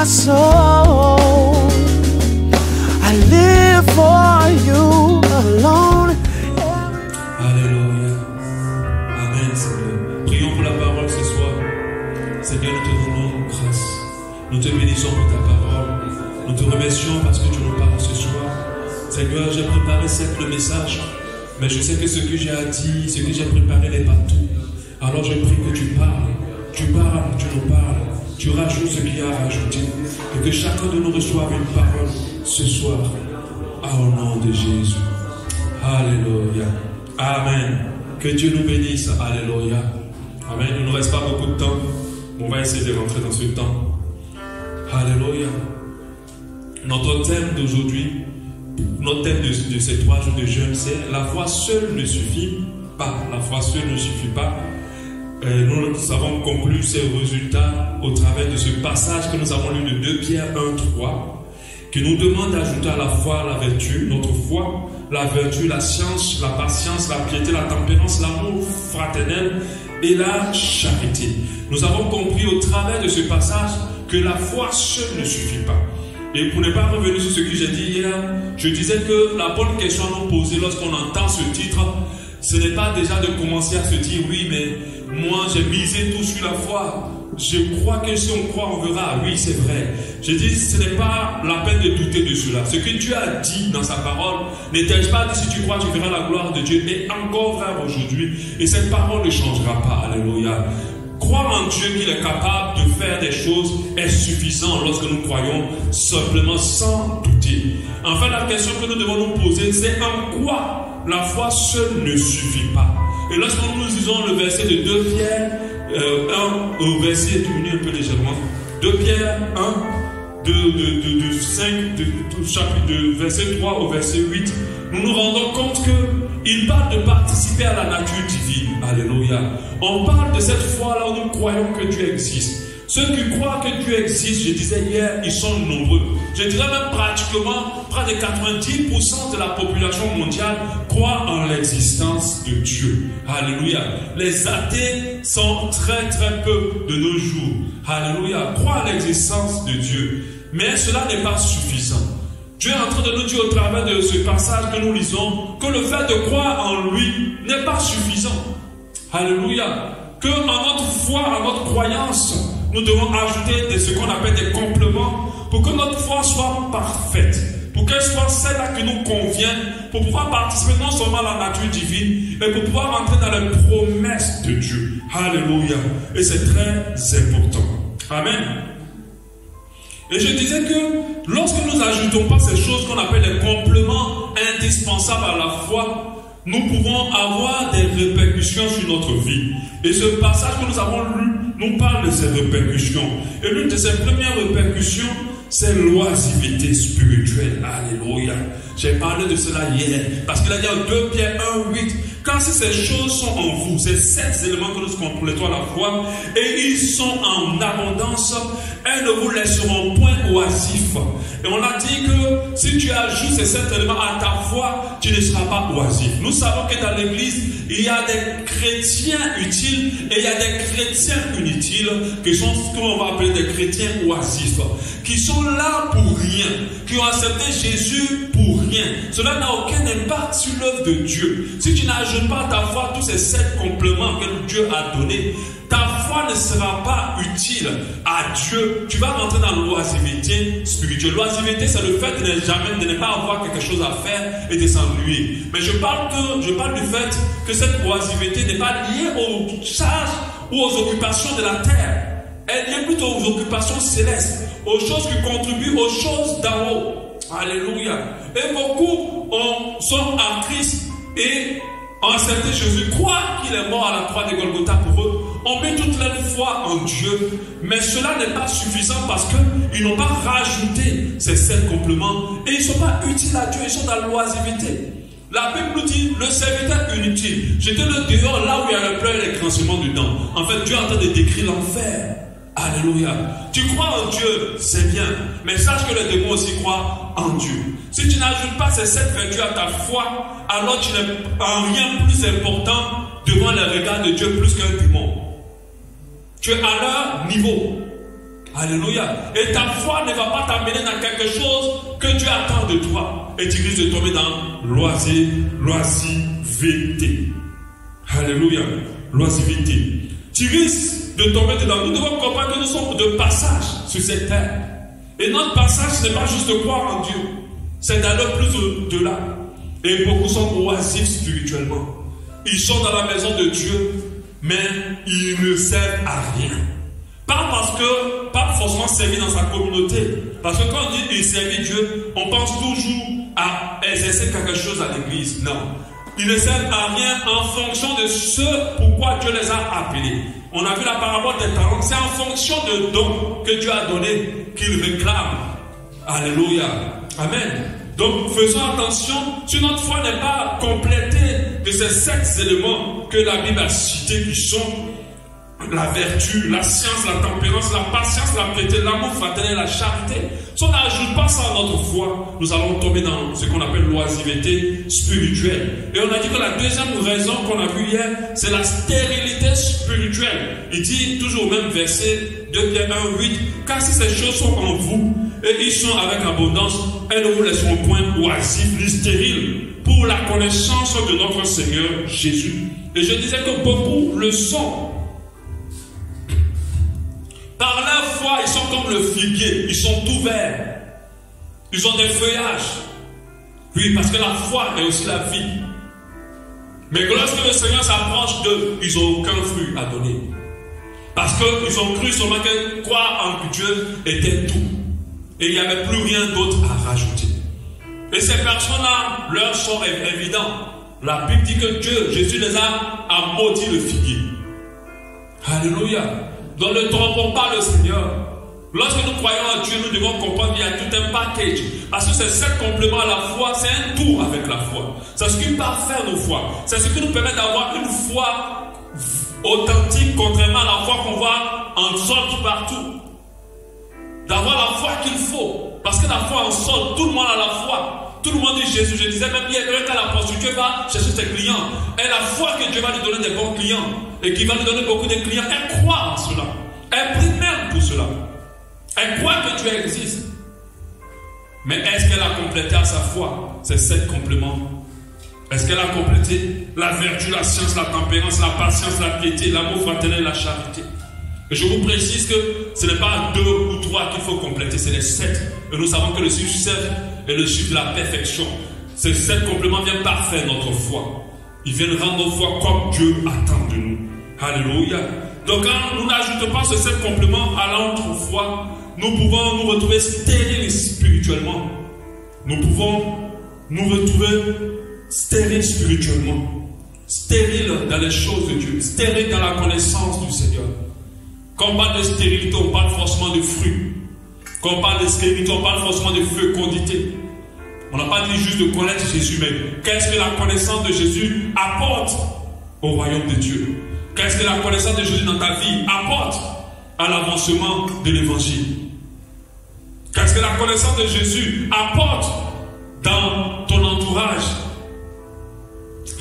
my soul. I live for you alone. Alléluia. Amen, Seigneur. Prions pour la parole ce soir. Seigneur, nous te donnons grâce. Nous te bénissons pour ta parole. Nous te remercions parce que tu nous parles ce soir. Seigneur, j'ai préparé certes le message, mais je sais que ce que j'ai à dire, ce que j'ai préparé n'est pas tout. Alors je prie que tu parles. Tu parles, tu nous parles. Tu rajoutes ce qu'il y a à rajouter. Et que chacun de nous reçoive une parole ce soir. Au nom de Jésus. Alléluia. Amen. Que Dieu nous bénisse. Alléluia. Amen. Il ne nous reste pas beaucoup de temps. On va essayer de rentrer dans ce temps. Alléluia. Notre thème d'aujourd'hui, notre thème de ces 3 jours de jeûne, c'est la foi seule ne suffit pas. La foi seule ne suffit pas. Nous avons conclu ces résultats au travers de ce passage que nous avons lu de 2 Pierre 1:3, qui nous demande d'ajouter à la foi la vertu, notre foi, la vertu, la science, la patience, la piété, la tempérance, l'amour fraternel et la charité. Nous avons compris au travers de ce passage que la foi seule ne suffit pas. Et pour ne pas revenir sur ce que j'ai dit hier, je disais que la bonne question à nous poser lorsqu'on entend ce titre, ce n'est pas déjà de commencer à se dire oui, mais moi j'ai misé tout sur la foi. Je crois que si on croit, on verra. Oui, c'est vrai. Je dis, ce n'est pas la peine de douter de cela. Ce que Dieu a dit dans sa parole, n'était-ce pas dit si tu crois, tu verras la gloire de Dieu. Mais encore vrai aujourd'hui. Et cette parole ne changera pas. Alléluia. Croire en Dieu qu'il est capable de faire des choses est suffisant lorsque nous croyons simplement sans douter. Enfin, la question que nous devons nous poser, c'est en quoi la foi seule ne suffit pas. Et lorsque nous lisons le verset de 2 Pierre 1, au verset, diminué un peu légèrement, 2 Pierre 1, de 5, chapitre de verset 3 au verset 8, nous nous rendons compte qu'il parle de participer à la nature divine. Alléluia. On parle de cette foi-là où nous croyons que Dieu existe. Ceux qui croient que Dieu existe, je disais hier, ils sont nombreux. Je dirais même pratiquement, près de 90% de la population mondiale croient en l'existence de Dieu. Alléluia. Les athées sont très très peu de nos jours. Alléluia. Croient en l'existence de Dieu. Mais cela n'est pas suffisant. Dieu est en train de nous dire au travers de ce passage que nous lisons que le fait de croire en lui n'est pas suffisant. Alléluia. Que en notre foi, en notre croyance, nous devons ajouter ce qu'on appelle des compléments pour que notre foi soit parfaite, pour qu'elle soit celle-là qui nous convient, pour pouvoir participer non seulement à la nature divine, mais pour pouvoir entrer dans les promesses de Dieu. Alléluia. Et c'est très important. Amen. Et je disais que lorsque nous n'ajoutons pas ces choses qu'on appelle les compléments indispensables à la foi, nous pouvons avoir des répercussions sur notre vie. Et ce passage que nous avons lu nous parle de ces répercussions. Et l'une de ces premières répercussions, c'est l'oisiveté spirituelle. Alléluia. J'ai parlé de cela hier. Parce qu'il a dit en 2 Pierre 1:8, quand ces choses sont en vous, ces 7 éléments que nous complétons à la fois, et ils sont en abondance, elles ne vous laisseront point oisifs. Et on a dit que si tu ajoutes ces 7 éléments à ta foi, tu ne seras pas oisif. Nous savons que dans l'église, il y a des chrétiens utiles et il y a des chrétiens inutiles, qui sont ce qu'on va appeler des chrétiens oisifs, qui sont là pour rien, qui ont accepté Jésus pour rien. Cela n'a aucun impact sur l'œuvre de Dieu. Si tu n'ajoutes pas à ta foi tous ces 7 compléments que Dieu a donnés, ta foi ne sera pas utile à Dieu. Tu vas rentrer dans l'oisiveté spirituelle. L'oisiveté, c'est le fait de ne pas avoir quelque chose à faire et de s'ennuyer. Mais je parle du fait que cette oisiveté n'est pas liée aux charges ou aux occupations de la terre. Elle est plutôt aux occupations célestes, aux choses qui contribuent aux choses d'en haut. Alléluia. Et beaucoup sont en Christ et ont accepté Jésus, croient qu'il est mort à la croix de Golgotha pour eux, ont mis toute leur foi en Dieu, mais cela n'est pas suffisant parce qu'ils n'ont pas rajouté ces 7 compléments et ils ne sont pas utiles à Dieu, ils sont dans l'oisiveté. La Bible nous dit le serviteur inutile. J'étais le dehors là où il y a le pleurs et les grincements dedans. En fait, Dieu est en train de décrire l'enfer. Alléluia. Tu crois en Dieu, c'est bien, mais sache que les démons aussi croient en Dieu. Si tu n'ajoutes pas ces 7 vertus à ta foi, alors tu n'es en rien plus important devant les regards de Dieu plus qu'un démon. Tu es à leur niveau. Alléluia. Et ta foi ne va pas t'amener dans quelque chose que Dieu attend de toi. Et tu risques de tomber dans l'oisiveté. Alléluia. L'oisiveté. Tu risques de tomber dedans. Nous devons comprendre que nous sommes de passage sur cette terre. Et notre passage, ce n'est pas juste de croire en Dieu. C'est d'aller plus au-delà. Et beaucoup sont oisifs spirituellement. Ils sont dans la maison de Dieu, mais ils ne servent à rien. Pas forcément servir dans sa communauté. Parce que quand on dit il servit Dieu, on pense toujours à exercer quelque chose à l'église. Non. Ils ne servent à rien en fonction de ce pourquoi Dieu les a appelés. On a vu la parabole des talents. C'est en fonction de dons que Dieu a donné qu'ils réclament. Alléluia. Amen. Donc faisons attention, si notre foi n'est pas complétée de ces 7 éléments que la Bible a cités, qui sont la vertu, la science, la tempérance, la patience, la piété, l'amour fraternel, la charité. Si on n'ajoute pas ça à notre foi, nous allons tomber dans ce qu'on appelle l'oisiveté spirituelle. Et on a dit que la deuxième raison qu'on a vue hier, c'est la stérilité spirituelle. Il dit toujours au même verset 2 Pierre 1:8, car si ces choses sont en vous et ils sont avec abondance, elles ne vous laisseront point oisifs ni stériles pour la connaissance de notre Seigneur Jésus. Et je disais que beaucoup le sont. Par leur foi, ils sont comme le figuier, ils sont tout verts. Ils ont des feuillages. Oui, parce que la foi est aussi la vie. Mais lorsque le Seigneur s'approche d'eux, ils n'ont aucun fruit à donner. Parce qu'ils ont cru seulement que croire en Dieu était tout. Et il n'y avait plus rien d'autre à rajouter. Et ces personnes-là, leur sort est évident. La Bible dit que Jésus les a maudit le figuier. Alléluia. Donc ne trompons pas le Seigneur. Lorsque nous croyons en Dieu, nous devons comprendre qu'il y a tout un package. Parce que ces 7 compléments à la foi, c'est un tout avec la foi. C'est ce qui parfait nos foi. C'est ce qui nous permet d'avoir une foi authentique, contrairement à la foi qu'on voit en sorte partout. D'avoir la foi qu'il faut. Parce que la foi en sorte, tout le monde a la foi. Tout le monde dit Jésus. Je disais même hier, quand la prostituée va chercher ses clients, elle a la foi que Dieu va lui donner des bons clients. Et qu'il va lui donner beaucoup de clients. Elle croit en cela. Elle prie même pour cela. Elle croit que Dieu existe. Mais est-ce qu'elle a complété à sa foi ces 7 compléments? Est-ce qu'elle a complété la vertu, la science, la tempérance, la patience, la piété, l'amour fraternel, la charité? Et je vous précise que ce n'est pas 2 ou 3 qu'il faut compléter, c'est les 7. Et nous savons que le chiffre 7 est le chiffre de la perfection. Ces 7 compléments viennent parfaire notre foi. Ils viennent rendre notre foi comme Dieu attend de nous. Alléluia. Donc quand nous n'ajoutons pas ces 7 compléments à notre foi, nous pouvons nous retrouver stériles spirituellement. Nous pouvons nous retrouver stériles spirituellement. Stériles dans les choses de Dieu. Stériles dans la connaissance du Seigneur. Quand on parle de stérilité, on parle forcément de fruits. Quand on parle de stérilité, on parle forcément de fécondité. On n'a pas dit juste de connaître Jésus, mais qu'est-ce que la connaissance de Jésus apporte au royaume de Dieu? Qu'est-ce que la connaissance de Jésus dans ta vie apporte à l'avancement de l'évangile? Qu'est-ce que la connaissance de Jésus apporte dans ton entourage?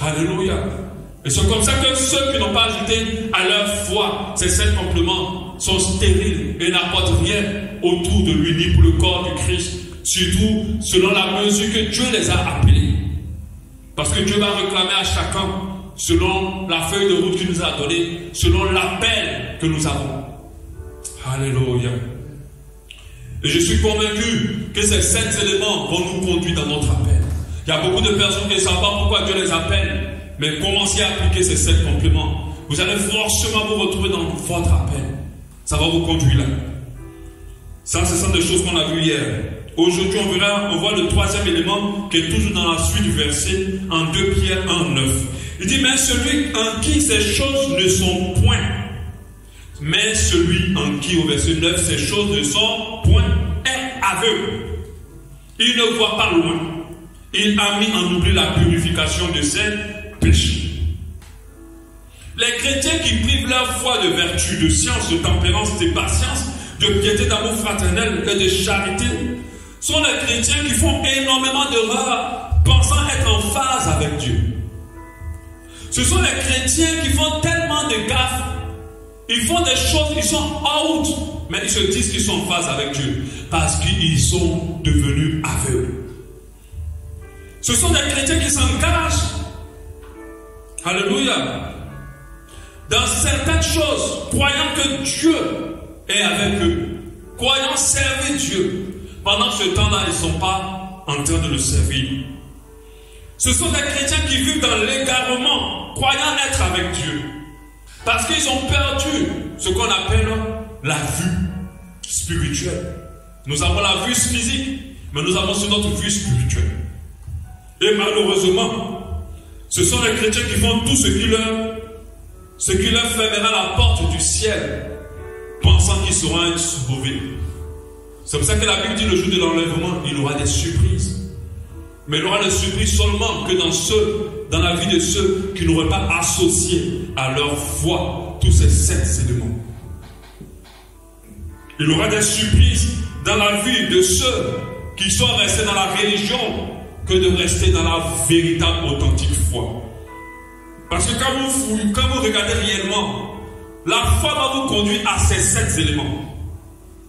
Alléluia. Et c'est comme ça que ceux qui n'ont pas ajouté à leur foi ces 7 compléments sont stériles et n'apportent rien autour de lui, ni pour le corps du Christ. Surtout selon la mesure que Dieu les a appelés. Parce que Dieu va réclamer à chacun selon la feuille de route qu'il nous a donnée, selon l'appel que nous avons. Alléluia. Et je suis convaincu que ces 7 éléments vont nous conduire dans notre appel. Il y a beaucoup de personnes qui ne savent pas pourquoi Dieu les appelle. Mais commencez à appliquer ces 7 compléments. Vous allez forcément vous retrouver dans votre appel. Ça va vous conduire là. Ça, ce sont des choses qu'on a vues hier. Aujourd'hui, on voit le 3e élément qui est toujours dans la suite du verset en 2 Pierre 1:9. Il dit, mais celui en qui ces choses ne sont point. Mais celui en qui, au verset 9, ces choses ne sont point, est aveugle. Il ne voit pas loin. Il a mis en oubli la purification de ses péchés. Les chrétiens qui privent leur foi de vertu, de science, de tempérance, de patience, de piété, d'amour fraternel et de charité sont les chrétiens qui font énormément d'erreurs pensant être en phase avec Dieu. Ce sont les chrétiens qui font tellement de gaffes Ils font des choses, ils sont out, mais ils se disent qu'ils sont en phase avec Dieu parce qu'ils sont devenus aveugles. Ce sont des chrétiens qui s'engagent, alléluia, dans certaines choses, croyant que Dieu est avec eux, croyant servir Dieu. Pendant ce temps-là, ils ne sont pas en train de le servir. Ce sont des chrétiens qui vivent dans l'égarement, croyant être avec Dieu. Parce qu'ils ont perdu ce qu'on appelle la vue spirituelle. Nous avons la vue physique, mais nous avons aussi notre vue spirituelle. Et malheureusement, ce sont les chrétiens qui font tout ce qui leur fermera la porte du ciel, pensant qu'ils seront sauvés. C'est pour ça que la Bible dit le jour de l'enlèvement, il aura des surprises. Mais il aura des surprises seulement que dans la vie de ceux qui n'auraient pas associé à leur foi tous ces 7 éléments. Il aura des surprises dans la vie de ceux qui sont restés dans la religion que de rester dans la véritable authentique foi. Parce que quand vous regardez réellement, la foi va vous conduire à ces 7 éléments.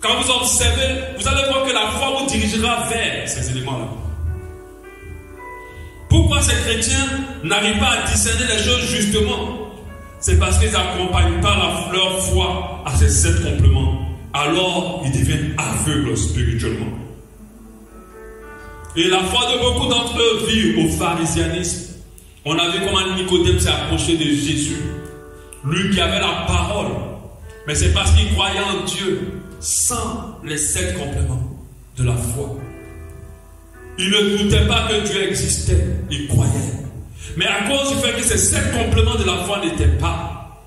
Quand vous observez, vous allez voir que la foi vous dirigera vers ces éléments-là. Pourquoi ces chrétiens n'arrivent pas à discerner les choses justement? C'est parce qu'ils n'accompagnent pas leur foi à ces 7 compléments. Alors, ils deviennent aveugles spirituellement. Et la foi de beaucoup d'entre eux vit au pharisianisme. On a vu comment Nicodème s'est approché de Jésus. Lui qui avait la parole. Mais c'est parce qu'il croyait en Dieu sans les 7 compléments de la foi. Il ne doutait pas que Dieu existait. Il croyait. Mais à cause du fait que ces 7 compléments de la foi n'étaient pas,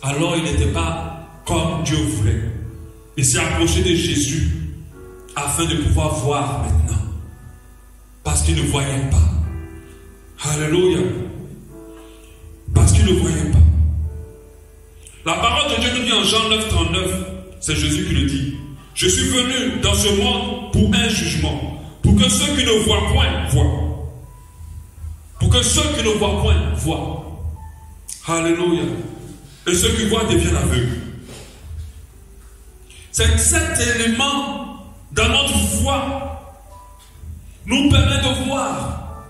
alors il n'était pas comme Dieu voulait. Il s'est approché de Jésus afin de pouvoir voir maintenant. Parce qu'il ne voyait pas. Alléluia. Parce qu'il ne voyait pas. La parole de Dieu nous dit en Jean 9, 39, c'est Jésus qui le dit. Je suis venu dans ce monde pour un jugement. Pour que ceux qui ne voient point, voient. Pour que ceux qui ne voient point, voient. Alléluia. Et ceux qui voient deviennent aveugles. C'est cet élément dans notre foi nous permet de voir.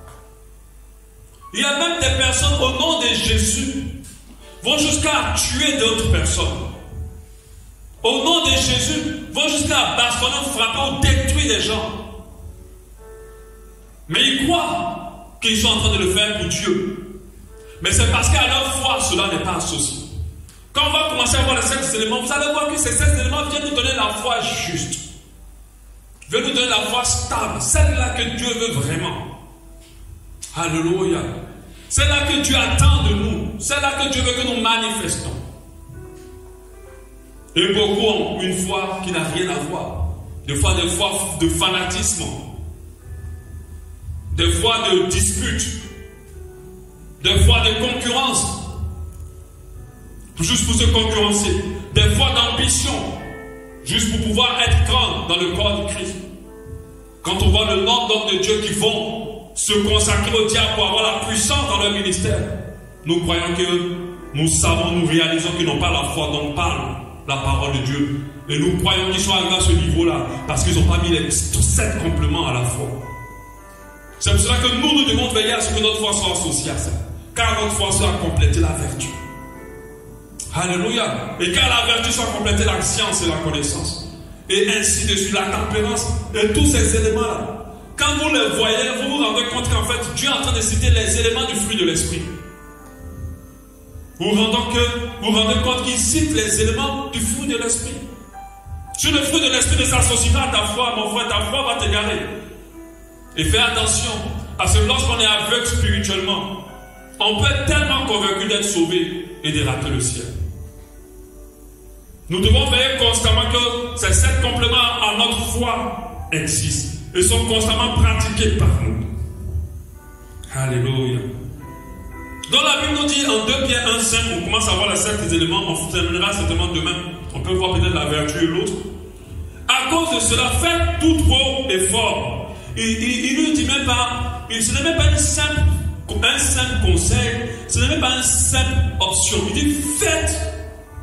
Il y a même des personnes au nom de Jésus vont jusqu'à tuer d'autres personnes. Au nom de Jésus vont jusqu'à bastonner, frapper ou détruire des gens. Mais ils croient qu'ils sont en train de le faire pour Dieu. Mais c'est parce qu'à leur foi, cela n'est pas associé. Quand on va commencer à voir les 7 éléments, vous allez voir que ces 7 éléments viennent nous donner la foi juste. Viennent nous donner la foi stable. Celle-là que Dieu veut vraiment. Alléluia. Celle-là que Dieu attend de nous. Celle-là que Dieu veut que nous manifestons. Et beaucoup ont une foi qui n'a rien à voir. Des fois de fanatisme. Des fois de dispute, des fois de concurrence, juste pour se concurrencer, des fois d'ambition, juste pour pouvoir être grand dans le corps de Christ. Quand on voit le nombre d'hommes de Dieu qui vont se consacrer au diable pour avoir la puissance dans leur ministère, nous croyons que nous savons, nous réalisons qu'ils n'ont pas la foi dont parle la parole de Dieu. Et nous croyons qu'ils sont arrivés à ce niveau-là parce qu'ils n'ont pas mis les 7 compléments à la foi. C'est pour cela que nous devons veiller à ce que notre foi soit associée à ça. Car notre foi soit complétée la vertu. Alléluia. Et car la vertu soit complétée la science et la connaissance. Et ainsi de suite, la tempérance. Et tous ces éléments-là. Quand vous les voyez, vous vous rendez compte qu'en fait, Dieu est en train de citer les éléments du fruit de l'esprit. Vous vous rendez compte qu'il cite les éléments du fruit de l'esprit. Si le fruit de l'esprit ne s'associe pas à ta foi, mon frère, ta foi va t'égarer. Et fais attention, parce que lorsqu'on est aveugle spirituellement, on peut être tellement convaincu d'être sauvé et de rater le ciel. Nous devons veiller constamment que ces 7 compléments à notre foi existent et sont constamment pratiqués par nous. Alléluia. Dans la Bible nous dit en 2 Pierre 1,5, on commence à voir les 7 éléments, on terminera certainement demain. On peut voir peut-être la vertu et l'autre. À cause de cela, faites tout gros effort. Il ne dit même pas, ce n'est même pas un simple conseil, ce n'est même pas une simple option. Il dit faites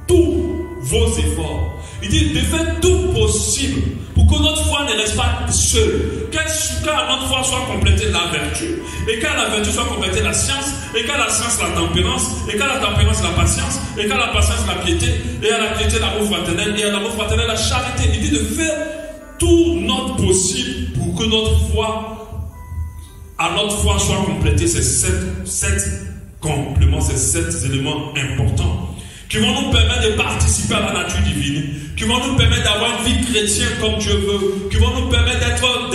tout vos efforts. Il dit de faire tout possible pour que notre foi ne reste pas seule. Qu'à notre foi soit complétée la vertu, et qu'à la vertu soit complétée la science, et qu'à la science la tempérance, et qu'à la tempérance la patience, et qu'à la patience la piété, et à la piété l'amour fraternel, et à l'amour fraternel la charité. Il dit de faire tout notre possible pour que notre foi, à notre foi soit complétée ces sept compléments, ces 7 éléments importants qui vont nous permettre de participer à la nature divine, qui vont nous permettre d'avoir une vie chrétienne comme Dieu veut, qui vont nous permettre d'être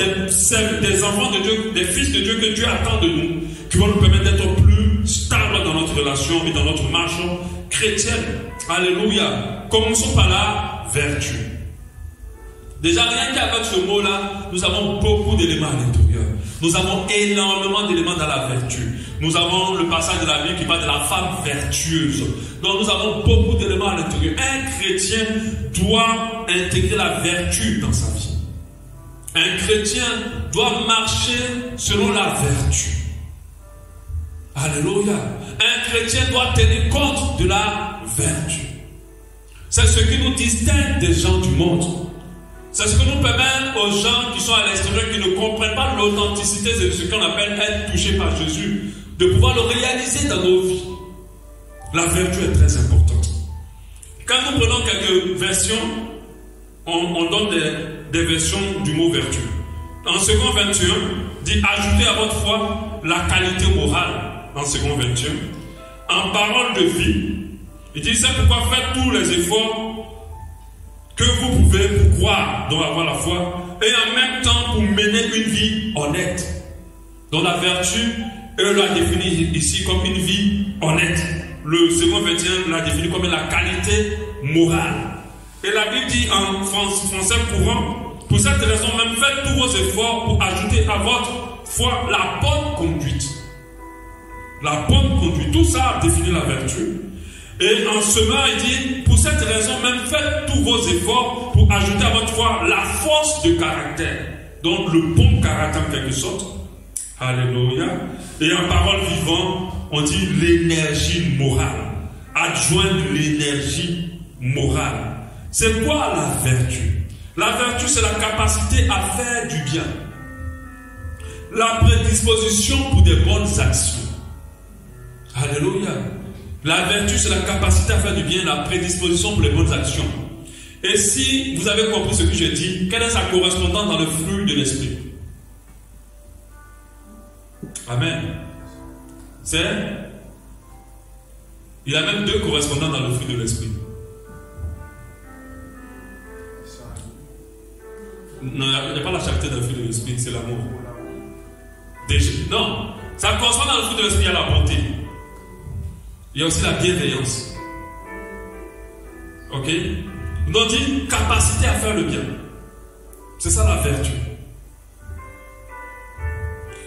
des enfants de Dieu, des fils de Dieu que Dieu attend de nous, qui vont nous permettre d'être plus stables dans notre relation et dans notre marche chrétienne. Alléluia. Commençons par la vertu. Déjà, rien qu'avec ce mot-là, nous avons beaucoup d'éléments à l'intérieur. Nous avons énormément d'éléments dans la vertu. Nous avons le passage de la Bible qui parle de la femme vertueuse. Donc nous avons beaucoup d'éléments à l'intérieur. Un chrétien doit intégrer la vertu dans sa vie. Un chrétien doit marcher selon la vertu. Alléluia. Un chrétien doit tenir compte de la vertu. C'est ce qui nous distingue des gens du monde. C'est ce que nous permet aux gens qui sont à l'extérieur, qui ne comprennent pas l'authenticité de ce qu'on appelle être touché par Jésus, de pouvoir le réaliser dans nos vies. La vertu est très importante. Quand nous prenons quelques versions, on donne des versions du mot vertu. En second 21, dit ajoutez à votre foi la qualité morale. En second 21, en parole de vie, il dit c'est pourquoi faites tous les efforts que vous pouvez pour croire, donc avoir la foi, et en même temps pour mener une vie honnête. Donc la vertu, eux l'a définie ici comme une vie honnête. Le second 21 l'a défini comme la qualité morale. Et la Bible dit en français courant, pour cette raison même, faites tous vos efforts pour ajouter à votre foi la bonne conduite. La bonne conduite, tout ça définit la vertu. Et en semant, il dit, pour cette raison même, faites tous vos efforts pour ajouter à votre foi la force de caractère. Donc le bon caractère en quelque sorte. Alléluia. Et en parole vivante, on dit l'énergie morale. Adjoindre l'énergie morale. C'est quoi la vertu? La vertu, c'est la capacité à faire du bien. La prédisposition pour des bonnes actions. Alléluia. La vertu, c'est la capacité à faire du bien, la prédisposition pour les bonnes actions. Et si vous avez compris ce que j'ai dit, quelle est sa correspondance dans le fruit de l'esprit? Amen. Il y a même 2 correspondants dans le fruit de l'esprit. Non, il n'y a pas la charité dans le fruit de l'esprit, c'est l'amour. Non, ça correspond dans le fruit de l'esprit, il y a la bonté. Il y a aussi la bienveillance. Ok? Nous on dit capacité à faire le bien. C'est ça la vertu.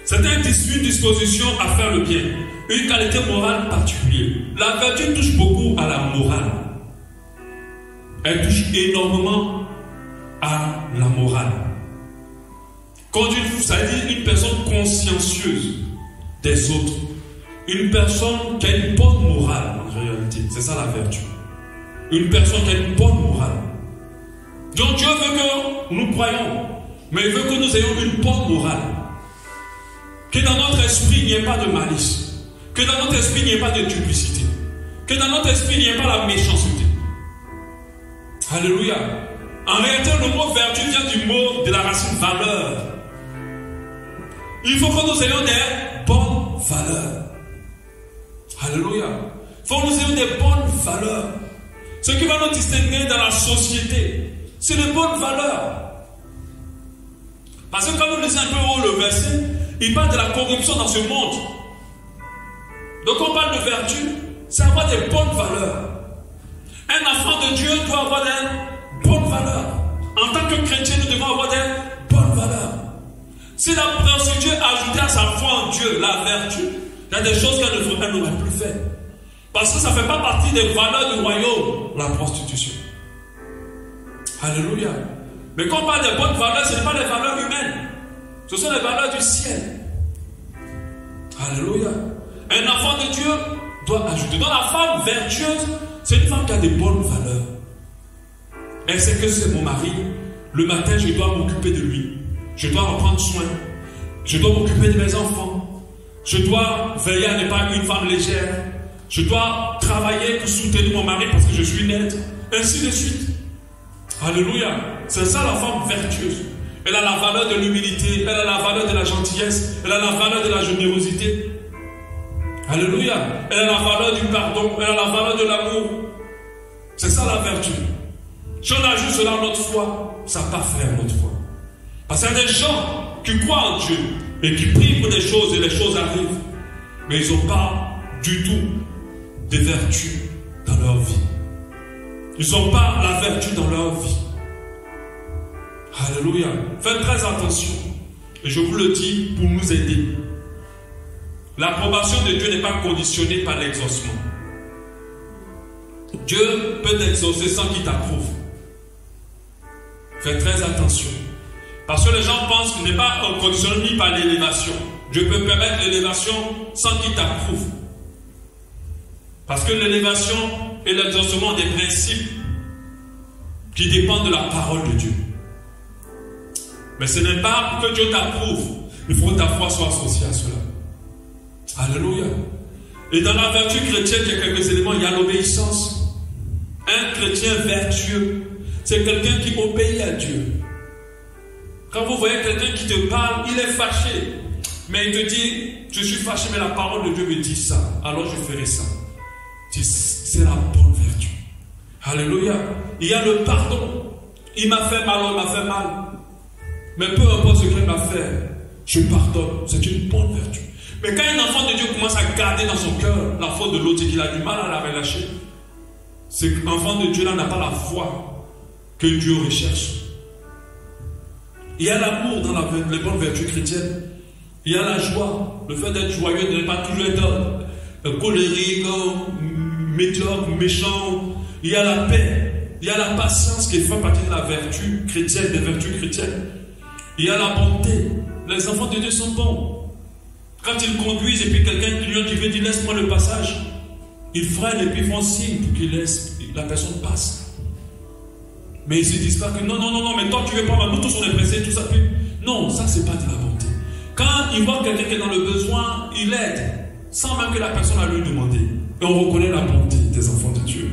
C'est une disposition à faire le bien. Une qualité morale particulière. La vertu touche beaucoup à la morale. Elle touche énormément à la morale. Ça veut dire une personne consciencieuse des autres. Une personne qui a une bonne morale en réalité. C'est ça la vertu. Une personne qui a une bonne morale. Donc Dieu veut que nous croyons, mais il veut que nous ayons une bonne morale. Que dans notre esprit il n'y ait pas de malice. Que dans notre esprit il n'y ait pas de duplicité. Que dans notre esprit il n'y ait pas la méchanceté. Alléluia. En réalité le mot vertu vient du mot de la racine valeur. Il faut que nous ayons des bonnes valeurs. Alléluia. Il faut que nous ayons des bonnes valeurs. Ce qui va nous distinguer dans la société, c'est les bonnes valeurs. Parce que quand nous lisons un peu haut le verset, il parle de la corruption dans ce monde. Donc on parle de vertu, c'est avoir des bonnes valeurs. Un enfant de Dieu doit avoir des bonnes valeurs. En tant que chrétien, nous devons avoir des bonnes valeurs. Si la procédure ajoutée à sa foi en Dieu, la vertu, il y a des choses qu'elle n'aurait plus fait. Parce que ça ne fait pas partie des valeurs du royaume, la prostitution. Alléluia. Mais quand on parle des bonnes valeurs, ce n'est pas des valeurs humaines. Ce sont les valeurs du ciel. Alléluia. Un enfant de Dieu doit ajouter. Donc la femme vertueuse, c'est une femme qui a des bonnes valeurs. Elle sait que c'est mon mari. Le matin, je dois m'occuper de lui. Je dois en prendre soin. Je dois m'occuper de mes enfants. Je dois veiller à ne pas être une femme légère. Je dois travailler pour soutenir mon mari parce que je suis nette. Ainsi de suite. Alléluia. C'est ça la femme vertueuse. Elle a la valeur de l'humilité. Elle a la valeur de la gentillesse. Elle a la valeur de la générosité. Alléluia. Elle a la valeur du pardon. Elle a la valeur de l'amour. C'est ça la vertu. Si on ajoute cela à notre foi, ça n'a pas fait notre foi. Parce qu'il y a des gens qui croient en Dieu et qui prient pour des choses et les choses arrivent. Mais ils n'ont pas du tout de vertu dans leur vie. Ils n'ont pas la vertu dans leur vie. Alléluia. Faites très attention. Et je vous le dis pour nous aider. L'approbation de Dieu n'est pas conditionnée par l'exaucement. Dieu peut t'exaucer sans qu'il t'approuve. Faites très attention. Parce que les gens pensent qu'il n'est pas conditionné ni par l'élévation. Dieu peut permettre l'élévation sans qu'il t'approuve. Parce que l'élévation et l'exaucement des principes qui dépendent de la parole de Dieu. Mais ce n'est pas que Dieu t'approuve. Il faut que ta foi soit associée à cela. Alléluia. Et dans la vertu chrétienne, il y a quelques éléments. Il y a l'obéissance. Un chrétien vertueux, c'est quelqu'un qui obéit à Dieu. Quand vous voyez quelqu'un qui te parle, il est fâché. Mais il te dit, je suis fâché, mais la parole de Dieu me dit ça. Alors je ferai ça. C'est la bonne vertu. Alléluia. Il y a le pardon. Il m'a fait mal, il m'a fait mal. Mais peu importe ce qu'il m'a fait, je pardonne. C'est une bonne vertu. Mais quand un enfant de Dieu commence à garder dans son cœur la faute de l'autre et qu'il a du mal à la relâcher, cet enfant de Dieu là n'a pas la foi que Dieu recherche. Il y a l'amour dans les bonnes vertus chrétiennes. Il y a la joie, le fait d'être joyeux, de ne pas toujours être colérique, médiocre, méchant. Il y a la paix, il y a la patience qui fait partie de la vertu chrétienne, des vertus chrétiennes. Il y a la bonté. Les enfants de Dieu sont bons. Quand ils conduisent et puis quelqu'un qui veut dire laisse-moi le passage, ils freinent et puis font signe pour qu'ils laissent la personne passe. Mais ils ne se disent pas que non, mais toi tu veux pas, nous tous on est pressés, tout ça. Puis, non, ça c'est pas de la bonté. Quand ils voient quelqu'un qui est dans le besoin, ils l'aident, sans même que la personne a lui demandé. Et on reconnaît la bonté des enfants de Dieu.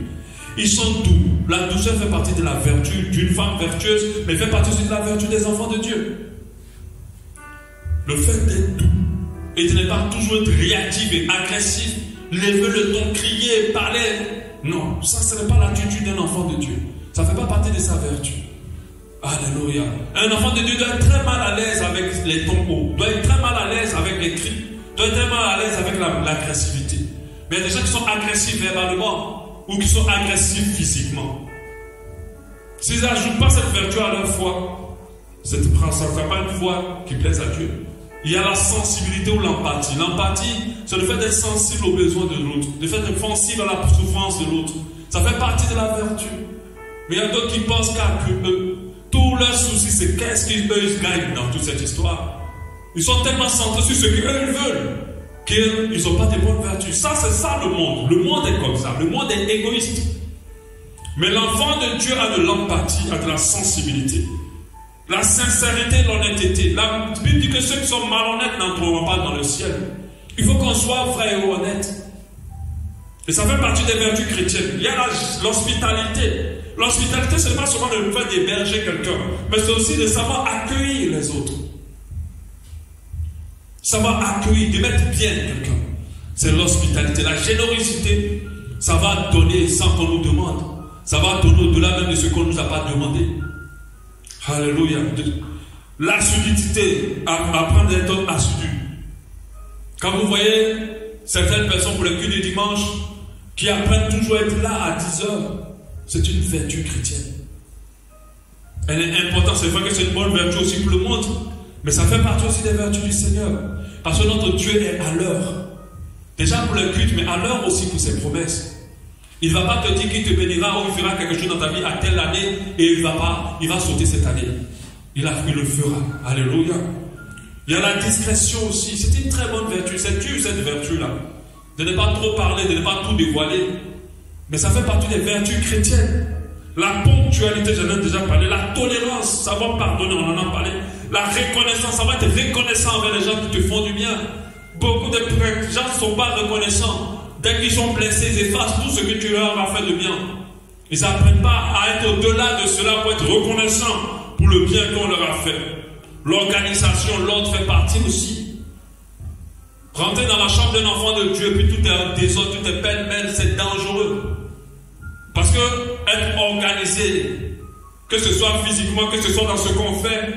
Ils sont doux. La douceur fait partie de la vertu d'une femme vertueuse, mais fait partie aussi de la vertu des enfants de Dieu. Le fait d'être doux et de ne pas toujours être réactif et agressif, lever le ton, crier, parler. Non, ça ce n'est pas l'attitude d'un enfant de Dieu. Ça ne fait pas partie de sa vertu. Alléluia. Un enfant de Dieu doit être très mal à l'aise avec les tons hauts, doit être très mal à l'aise avec les cris, doit être très mal à l'aise avec l'agressivité. Mais il y a des gens qui sont agressifs verbalement ou qui sont agressifs physiquement. S'ils n'ajoutent pas cette vertu à leur foi, ça ne sera pas une foi qui plaise à Dieu. Il y a la sensibilité ou l'empathie. L'empathie, c'est le fait d'être sensible aux besoins de l'autre, le fait d'être sensible à la souffrance de l'autre. Ça fait partie de la vertu. Mais il y a d'autres qui pensent qu'à eux, tout leur souci, c'est qu'est-ce qu'ils gagnent dans toute cette histoire. Ils sont tellement centrés sur ce qu'eux ils veulent qu'ils n'ont pas de bonnes vertus. Ça, c'est ça le monde. Le monde est comme ça. Le monde est égoïste. Mais l'enfant de Dieu a de l'empathie, a de la sensibilité. La sincérité, l'honnêteté. La Bible dit que ceux qui sont malhonnêtes n'entreront pas dans le ciel. Il faut qu'on soit vrai et honnête. Et ça fait partie des vertus chrétiennes. Il y a l'hospitalité. L'hospitalité, ce n'est pas seulement le fait d'héberger quelqu'un, mais c'est aussi de savoir accueillir les autres. Savoir accueillir, de mettre bien quelqu'un. C'est l'hospitalité. La générosité, ça va donner sans qu'on nous demande. Ça va donner au-delà même de ce qu'on ne nous a pas demandé. Alléluia. L'assiduité, apprendre à être assidu. Quand vous voyez certaines personnes pour le culte du dimanche qui apprennent toujours à être là à 10 heures, c'est une vertu chrétienne. Elle est importante, c'est vrai que c'est une bonne vertu aussi pour le monde, mais ça fait partie aussi des vertus du Seigneur. Parce que notre Dieu est à l'heure. Déjà pour le culte, mais à l'heure aussi pour ses promesses. Il ne va pas te dire qu'il te bénira ou il fera quelque chose dans ta vie à telle année et il va sauter cette année. Il le fera. Alléluia. Il y a la discrétion aussi. C'est une très bonne vertu. C'est Dieu cette vertu-là. De ne pas trop parler, de ne pas tout dévoiler. Mais ça fait partie des vertus chrétiennes. La ponctualité, j'en ai déjà parlé. La tolérance, savoir pardonner, on en a parlé. La reconnaissance, savoir être reconnaissant envers les gens qui te font du bien. Beaucoup de gens ne sont pas reconnaissants. Dès qu'ils sont blessés, ils effacent tout ce que tu leur as fait de bien. Ils n'apprennent pas à être au-delà de cela pour être reconnaissants pour le bien qu'on leur a fait. L'organisation, l'ordre fait partie aussi. Rentrer dans la chambre d'un enfant de Dieu, puis tout est en désordre, tout est pêle-mêle, c'est dangereux. Parce que être organisé, que ce soit physiquement, que ce soit dans ce qu'on fait,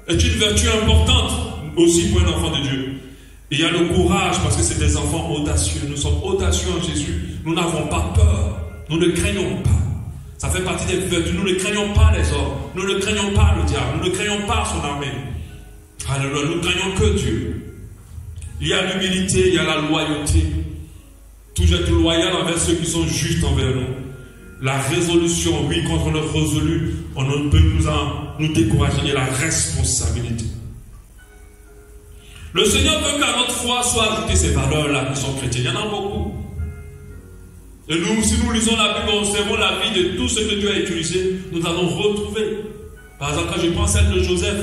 est une vertu importante aussi pour un enfant de Dieu. Il y a le courage, parce que c'est des enfants audacieux. Nous sommes audacieux en Jésus. Nous n'avons pas peur. Nous ne craignons pas. Ça fait partie des vertus. Nous ne craignons pas les hommes. Nous ne craignons pas le diable. Nous ne craignons pas son armée. Alléluia. Nous ne craignons que Dieu. Il y a l'humilité, il y a la loyauté. Toujours être loyal envers ceux qui sont justes envers nous. La résolution, oui, quand on est résolu, on ne peut nous décourager. Il y a la responsabilité. Le Seigneur veut qu'à notre foi soit ajoutées ces valeurs-là qui sont chrétiennes. Il y en a beaucoup. Et nous, si nous lisons la Bible, observons la vie de tout ce que Dieu a utilisé, nous allons retrouver. Par exemple, quand je pense à celle de Joseph,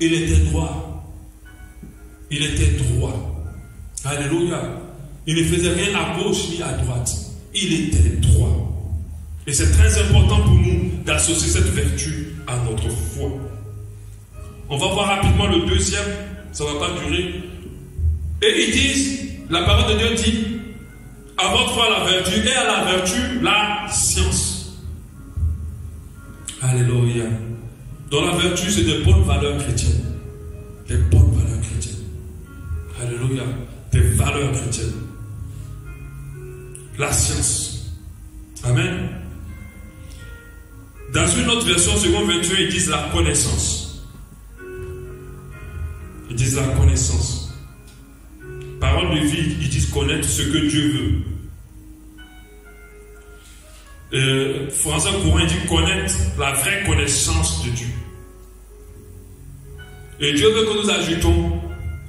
il était droit. Il était droit. Alléluia. Il ne faisait rien à gauche ni à droite. Il était droit. Et c'est très important pour nous d'associer cette vertu à notre foi. On va voir rapidement le deuxième. Ça ne va pas durer. Et ils disent, la parole de Dieu dit, à votre foi la vertu, et à la vertu la science. Alléluia. Dans la vertu, c'est des bonnes valeurs chrétiennes. Des bonnes valeurs chrétiennes. Alléluia. Des valeurs chrétiennes. La science. Amen. Dans une autre version, second 21, ils disent la connaissance. Ils disent la connaissance. Parole de vie, ils disent connaître ce que Dieu veut. François Courant dit connaître la vraie connaissance de Dieu. Et Dieu veut que nous ajoutons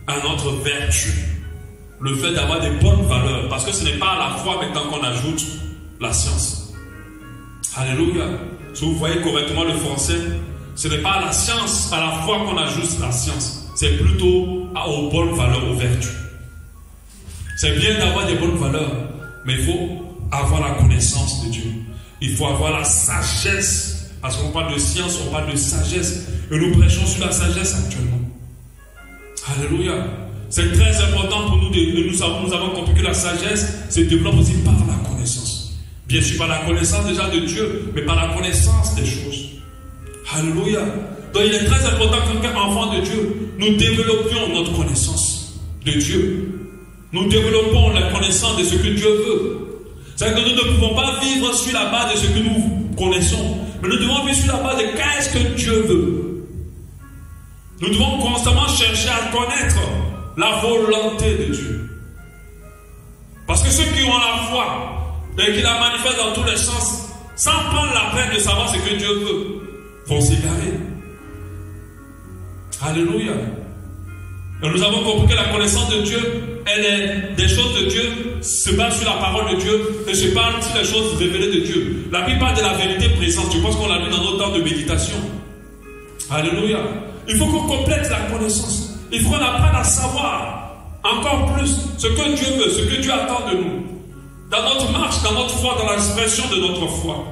à notre vertu le fait d'avoir des bonnes valeurs. Parce que ce n'est pas à la foi maintenant qu'on ajoute la science. Alléluia. Si vous voyez correctement le français, ce n'est pas à la science, à la foi qu'on ajoute la science. C'est plutôt aux bonnes valeurs, aux vertus. C'est bien d'avoir des bonnes valeurs, mais il faut avoir la connaissance de Dieu. Il faut avoir la sagesse. Parce qu'on parle de science, on parle de sagesse. Et nous prêchons sur la sagesse actuellement. Alléluia. C'est très important pour nous. Nous avons compris que la sagesse se développe aussi par la connaissance. Bien sûr, par la connaissance déjà de Dieu, mais par la connaissance des choses. Alléluia. Donc il est très important qu'enfant de Dieu, nous développions notre connaissance de Dieu. Nous développons la connaissance de ce que Dieu veut. C'est-à-dire que nous ne pouvons pas vivre sur la base de ce que nous connaissons, mais nous devons vivre sur la base de qu'est-ce que Dieu veut. Nous devons constamment chercher à connaître la volonté de Dieu. Parce que ceux qui ont la foi et qui la manifestent dans tous les sens, sans prendre la peine de savoir ce que Dieu veut, vont s'égarer. Alléluia. Et nous avons compris que la connaissance de Dieu, elle est des choses de Dieu, se base sur la parole de Dieu et se base sur les choses révélées de Dieu. La Bible parle de la vérité présente. Je pense qu'on l'a lu dans notre temps de méditation. Alléluia. Il faut qu'on complète la connaissance. Il faut qu'on apprenne à savoir encore plus ce que Dieu veut, ce que Dieu attend de nous. Dans notre marche, dans notre foi, dans l'expression de notre foi.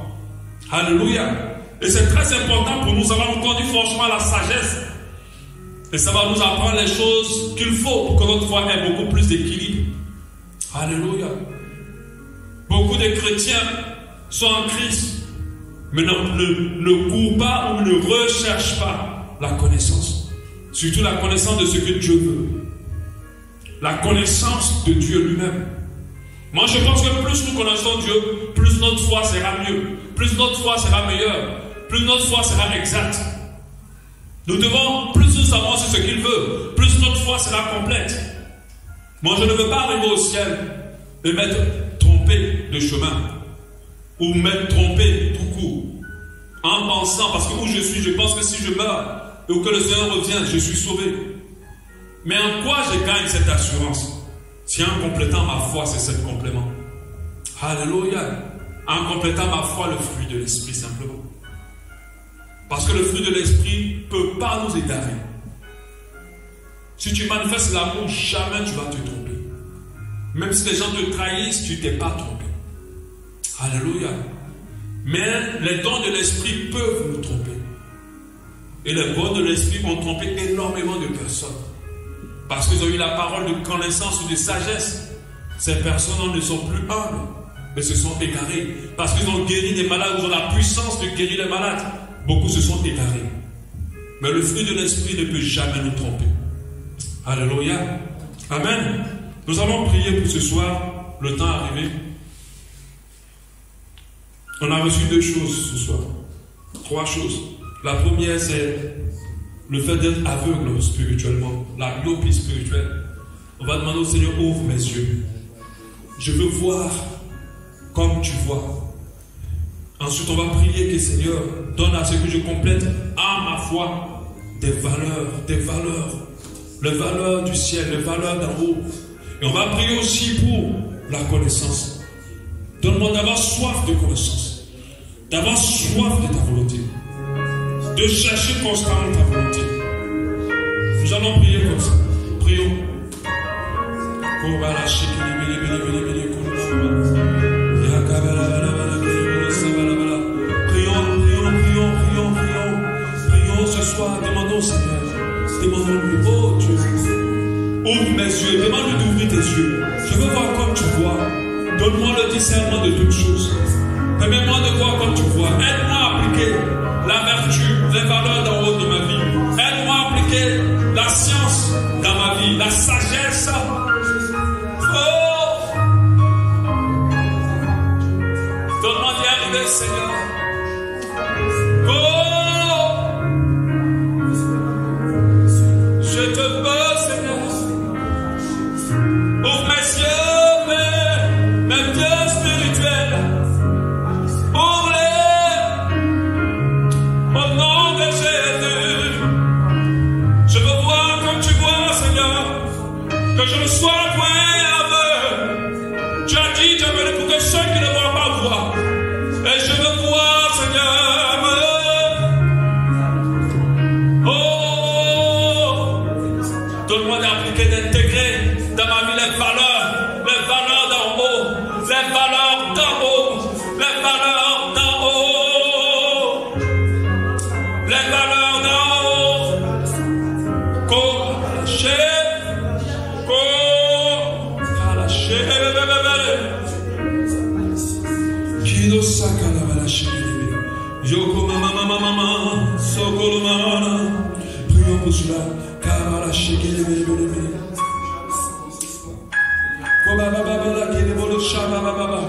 Alléluia. Et c'est très important pour nous. Ça va nous conduire forcément à la sagesse. Et ça va nous apprendre les choses qu'il faut pour que notre foi ait beaucoup plus d'équilibre. Alléluia. Beaucoup de chrétiens sont en Christ, mais ne courent pas ou ne recherchent pas la connaissance. Surtout la connaissance de ce que Dieu veut. La connaissance de Dieu lui-même. Moi je pense que plus nous connaissons Dieu, plus notre foi sera mieux. Plus notre foi sera meilleure. Plus notre foi sera exacte. Nous devons, plus nous savons ce qu'il veut, plus notre foi sera complète. Moi, je ne veux pas arriver au ciel et m'être trompé de chemin. Ou m'être trompé tout court. En pensant, parce que où je suis, je pense que si je meurs, ou que le Seigneur revient, je suis sauvé. Mais en quoi je gagne cette assurance? Si en complétant ma foi, c'est ce complément. Alléluia. en complétant ma foi le fruit de l'esprit simplement. Parce que le fruit de l'esprit ne peut pas nous égarer. Si tu manifestes l'amour, jamais tu vas te tromper. Même si les gens te trahissent, tu ne t'es pas trompé. Alléluia. Mais les dons de l'esprit peuvent nous tromper. Et les dons de l'esprit ont trompé énormément de personnes. Parce qu'ils ont eu la parole de connaissance ou de sagesse. Ces personnes ne sont plus humbles, mais se sont égarées. Parce qu'ils ont guéri des malades, ils ont la puissance de guérir les malades. Beaucoup se sont égarés. Mais le fruit de l'esprit ne peut jamais nous tromper. Alléluia. Amen. Nous allons prier pour ce soir. Le temps est arrivé. On a reçu 2 choses ce soir. 3 choses. La première, c'est le fait d'être aveugle spirituellement. La myopie spirituelle. On va demander au Seigneur, ouvre mes yeux. Je veux voir comme tu vois. Ensuite, on va prier que Seigneur donne à ce que je complète à ma foi des valeurs, les valeurs du ciel, les valeurs d'en haut. Et on va prier aussi pour la connaissance. Donne-moi d'avoir soif de connaissance, d'avoir soif de ta volonté, de chercher constamment ta volonté. Nous allons prier comme ça. Prions. Prions ce soir, demandons au Seigneur, demandons-lui, oh Dieu, ouvre mes yeux, demande-lui d'ouvrir tes yeux. Je veux voir comme tu vois. Donne-moi le discernement de toutes choses. Permets-moi de voir comme tu vois. Aide-moi à appliquer la vertu, les valeurs d'en haut de ma vie. Aide-moi à appliquer la science dans ma vie, la sagesse. Oh! Donne-moi d'y arriver, Seigneur. Oh! Je te veux, Seigneur. Ouvre mes yeux, mes yeux spirituels. Ouvre-les au nom de Jésus. Je veux voir comme tu vois, Seigneur. Que je ne sois point aveugle. Tu as dit, tu as venu pour que ceux qui ne voient pas voient. Et je veux voir, Seigneur. Oh, donne-moi d'appliquer, d'intégrer dans ma vie les valeurs d'en haut, les valeurs d'en haut, les valeurs d'en haut, les valeurs d'en haut. Kido sakala balashiri. Yoko mama mama sokolo mama. Prions pour cela. Kabala shikele bele. Koba baba bala kele bolo shaba baba.